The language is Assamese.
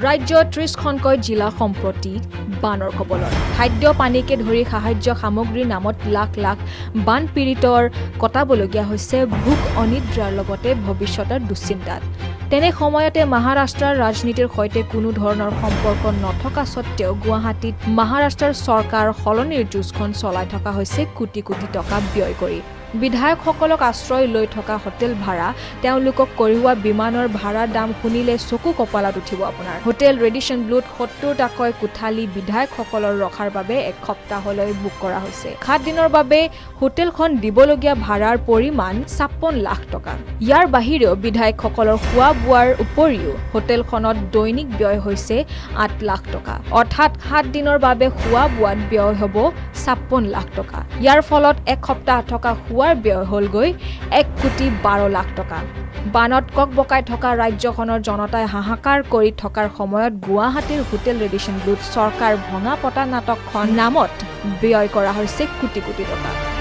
ৰাজ্যৰ 30খনকৈ জিলা সম্প্ৰতি বানৰ কবলত খাদ্য পানীকে ধৰি সাহায্য সামগ্ৰীৰ নামত লাখ লাখ বান পীড়িতৰ কটাবলগীয়া হৈছে ভোক অনিদ্ৰাৰ লগতে ভৱিষ্যতৰ দুশ্চিন্তাত তেনে সময়তে মহাৰাষ্ট্ৰৰ ৰাজনীতিৰ সৈতে কোনো ধৰণৰ সম্পৰ্ক নথকা সত্ত্বেও গুৱাহাটীত মহাৰাষ্ট্ৰৰ চৰকাৰ সলনিৰ যুঁজখন চলাই থকা হৈছে কোটি কোটি টকা ব্যয় কৰি বিধায়কসকলক আশ্ৰয় লৈ থকা হোটেল ভাড়া তেওঁলোকক কৰিওৱা বিমানৰ ভাড়াৰ দাম শুনিলে চকু কপালত উঠিব আপোনাৰ হোটেল ৰেডিছন ব্লুত 70 টাকৈ কোঠালি বিধায়কসকলৰ ৰখাৰ বাবে এক সপ্তাহলৈ বুক কৰা হৈছে 7 দিনৰ বাবে হোটেলখন দিবলগীয়া ভাড়াৰ পৰিমাণ 56 লাখ টকা ইয়াৰ বাহিৰেও বিধায়কসকলৰ খোৱা বোৱাৰ উপৰিও হোটেলখনত দৈনিক ব্যয় হৈছে 8 লাখ টকা অৰ্থাৎ 7 দিনৰ বাবে খোৱা বোৱাত ব্যয় হ'ব 56 লাখ টকা ইয়াৰ ফলত এক সপ্তাহ থকা খোৱাৰ ব্যয় হ'লগৈ 1,12 লাখ টকা বানত ককবকাই থকা ৰাজ্যখনৰ জনতাই হাহাকাৰ কৰি থকাৰ সময়ত গুৱাহাটীৰ হোটেল ৰেডিছন ব্লুত চৰকাৰ ভঙা পতা নাটকখন নামত ব্যয় কৰা হৈছে কোটি কোটি টকা